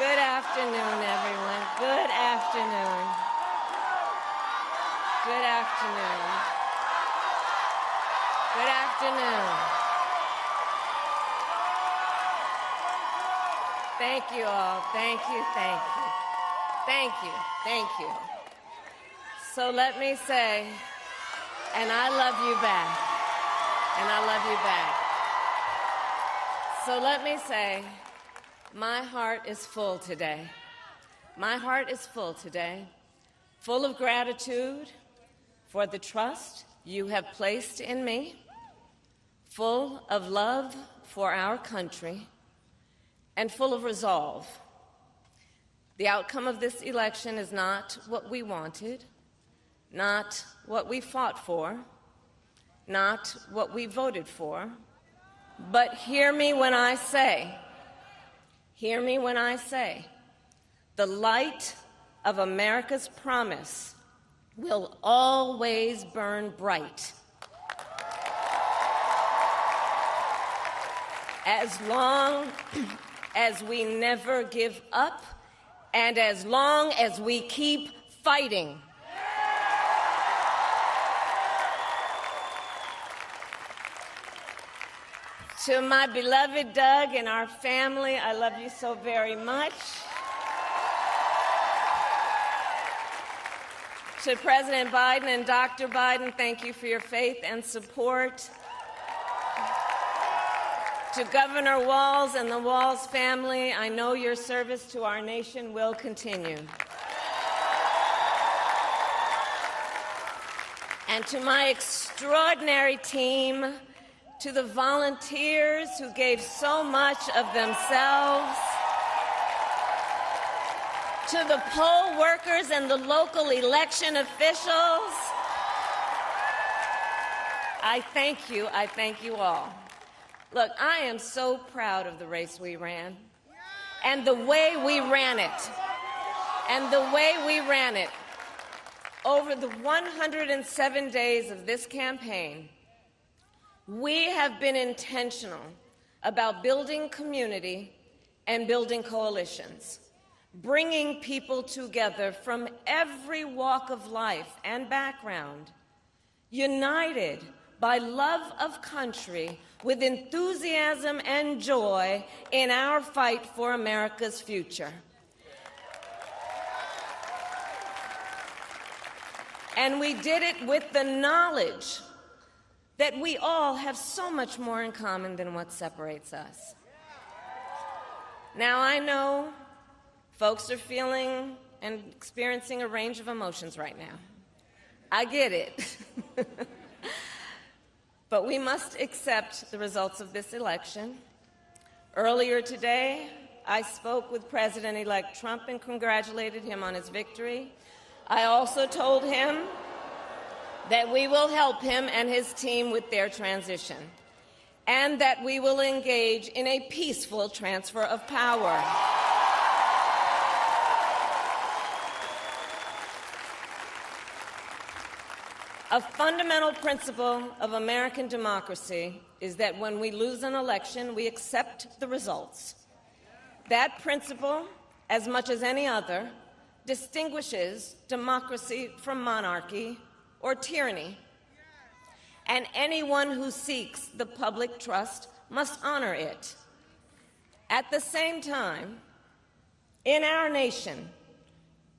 Good afternoon, everyone. Good afternoon. Good afternoon. Good afternoon. Thank you all. Thank you, thank you. Thank you, thank you. So let me say, and I love you back. And I love you back. So let me say, my heart is full today. My heart is full today, full of gratitude for the trust you have placed in me, full of love for our country, and full of resolve. The outcome of this election is not what we wanted, not what we fought for, not what we voted for, but hear me when I say, the light of America's promise will always burn bright. As long as we never give up and as long as we keep fighting. To my beloved Doug and our family, I love you so very much. To President Biden and Dr. Biden, thank you for your faith and support. To Governor Walz and the Walz family, I know your service to our nation will continue. And to my extraordinary team, to the volunteers who gave so much of themselves, to the poll workers and the local election officials, I thank you all. Look, I am so proud of the race we ran and the way we ran it. Over the 107 days of this campaign, we have been intentional about building community and building coalitions, bringing people together from every walk of life and background, united by love of country with enthusiasm and joy in our fight for America's future. And we did it with the knowledge that we all have so much more in common than what separates us. Now, I know folks are feeling and experiencing a range of emotions right now. I get it. But we must accept the results of this election. Earlier today, I spoke with President-elect Trump and congratulated him on his victory. I also told him that we will help him and his team with their transition, and that we will engage in a peaceful transfer of power. A fundamental principle of American democracy is that when we lose an election, we accept the results. That principle, as much as any other, distinguishes democracy from monarchy or tyranny, and anyone who seeks the public trust must honor it. At the same time, in our nation,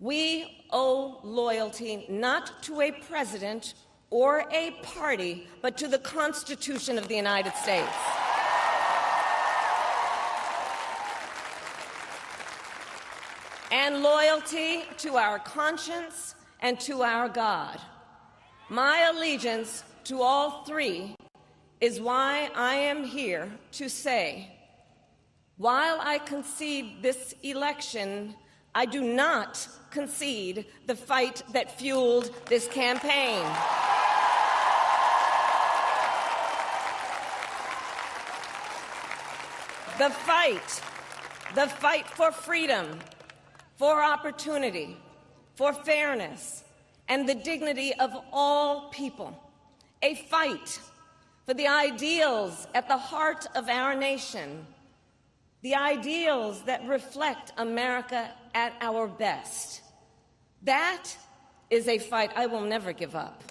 we owe loyalty not to a president or a party, but to the Constitution of the United States. And loyalty to our conscience and to our God. My allegiance to all three is why I am here to say, while I concede this election, I do not concede the fight that fueled this campaign. The fight for freedom, for opportunity, for fairness, and the dignity of all people. A fight for the ideals at the heart of our nation. the ideals that reflect America at our best. That is a fight I will never give up.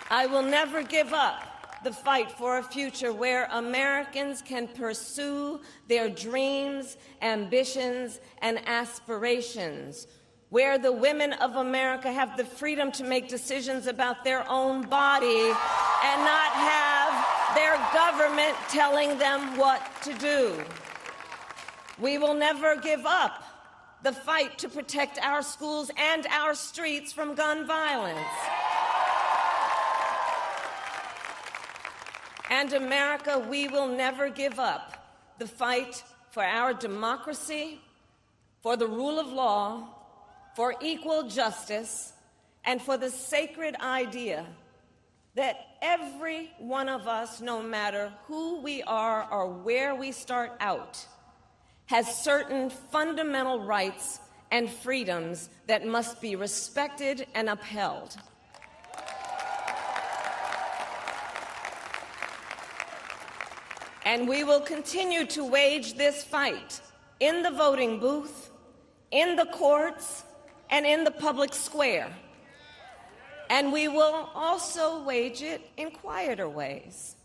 I will never give up the fight for a future where Americans can pursue their dreams, ambitions, and aspirations, where the women of America have the freedom to make decisions about their own body and not have their government telling them what to do. We will never give up the fight to protect our schools and our streets from gun violence. And America, we will never give up the fight for our democracy, for the rule of law, for equal justice, and for the sacred idea that every one of us, no matter who we are or where we start out, has certain fundamental rights and freedoms that must be respected and upheld. And we will continue to wage this fight in the voting booth, in the courts, and in the public square. And we will also wage it in quieter ways,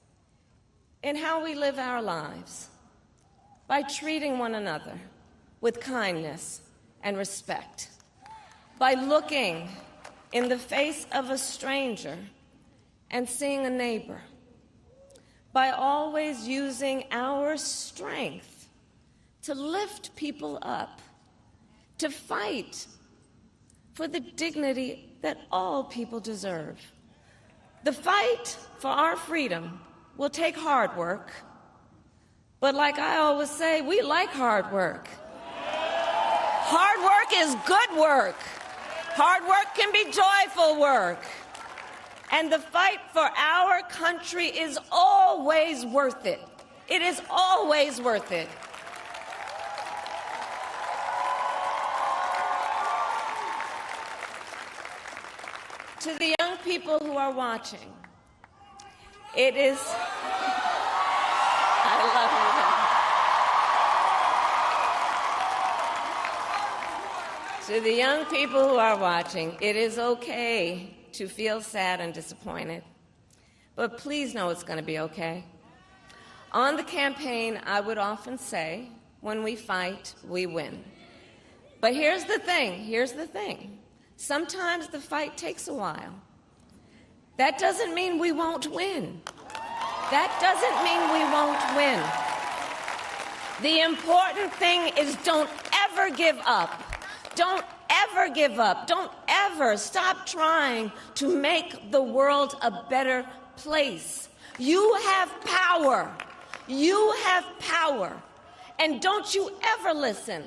in how we live our lives, by treating one another with kindness and respect, by looking in the face of a stranger and seeing a neighbor, by always using our strength to lift people up, to fight for the dignity that all people deserve. The fight for our freedom will take hard work, but like I always say, we like hard work. Hard work is good work. Hard work can be joyful work. And the fight for our country is always worth it. It is always worth it. To the young people who are watching, it is... I love you. To the young people who are watching, it is okay to feel sad and disappointed, but please know it's going to be okay. On the campaign, I would often say, when we fight, we win. But here's the thing. Sometimes the fight takes a while. That doesn't mean we won't win. That doesn't mean we won't win. The important thing is don't ever give up. Don't ever give up. Don't ever stop trying to make the world a better place. You have power. You have power. And don't you ever listen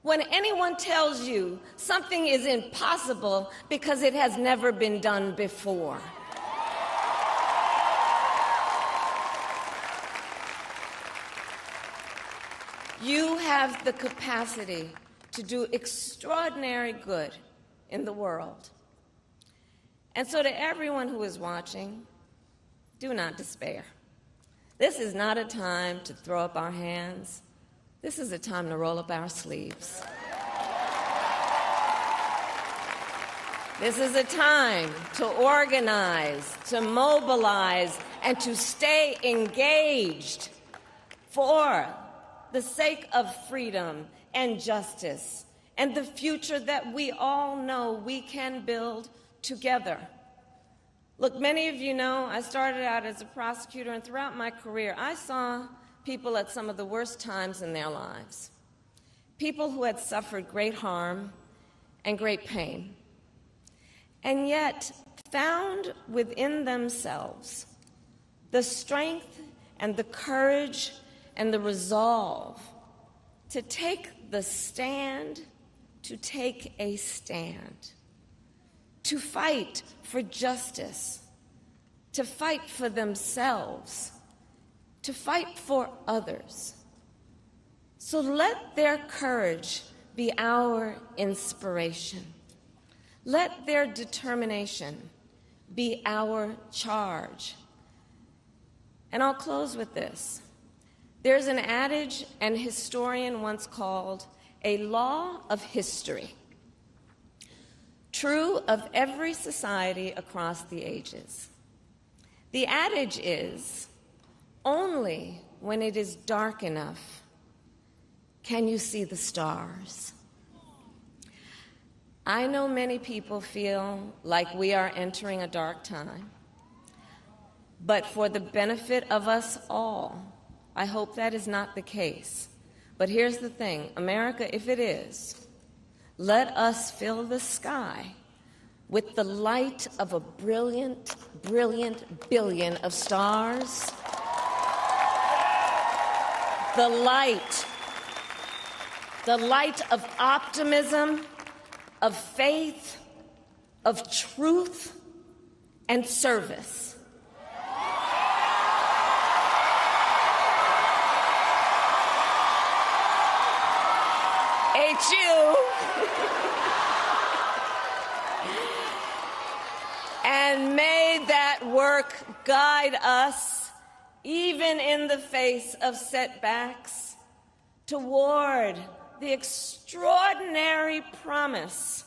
when anyone tells you something is impossible because it has never been done before. You have the capacity to do extraordinary good in the world. And so to everyone who is watching, do not despair. This is not a time to throw up our hands. This is a time to roll up our sleeves. This is a time to organize, to mobilize, and to stay engaged for the sake of freedom and justice and the future that we all know we can build together. Look, many of you know I started out as a prosecutor, and throughout my career, I saw people at some of the worst times in their lives. People who had suffered great harm and great pain, and yet found within themselves the strength and the courage and the resolve to take the stand, to take a stand, to fight for justice, to fight for themselves, to fight for others. So let their courage be our inspiration. Let their determination be our charge. And I'll close with this. There's an adage an historian once called a law of history, true of every society across the ages. The adage is, only when it is dark enough can you see the stars. I know many people feel like we are entering a dark time, but for the benefit of us all, I hope that is not the case. But here's the thing, America, if it is, let us fill the sky with the light of a brilliant, brilliant billion of stars. The light of optimism, of faith, of truth, and service. HU. And may that work guide us, even in the face of setbacks, toward the extraordinary promise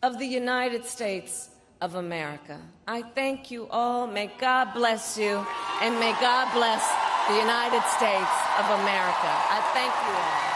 of the United States of America. I thank you all. May God bless you, and may God bless the United States of America. I thank you all.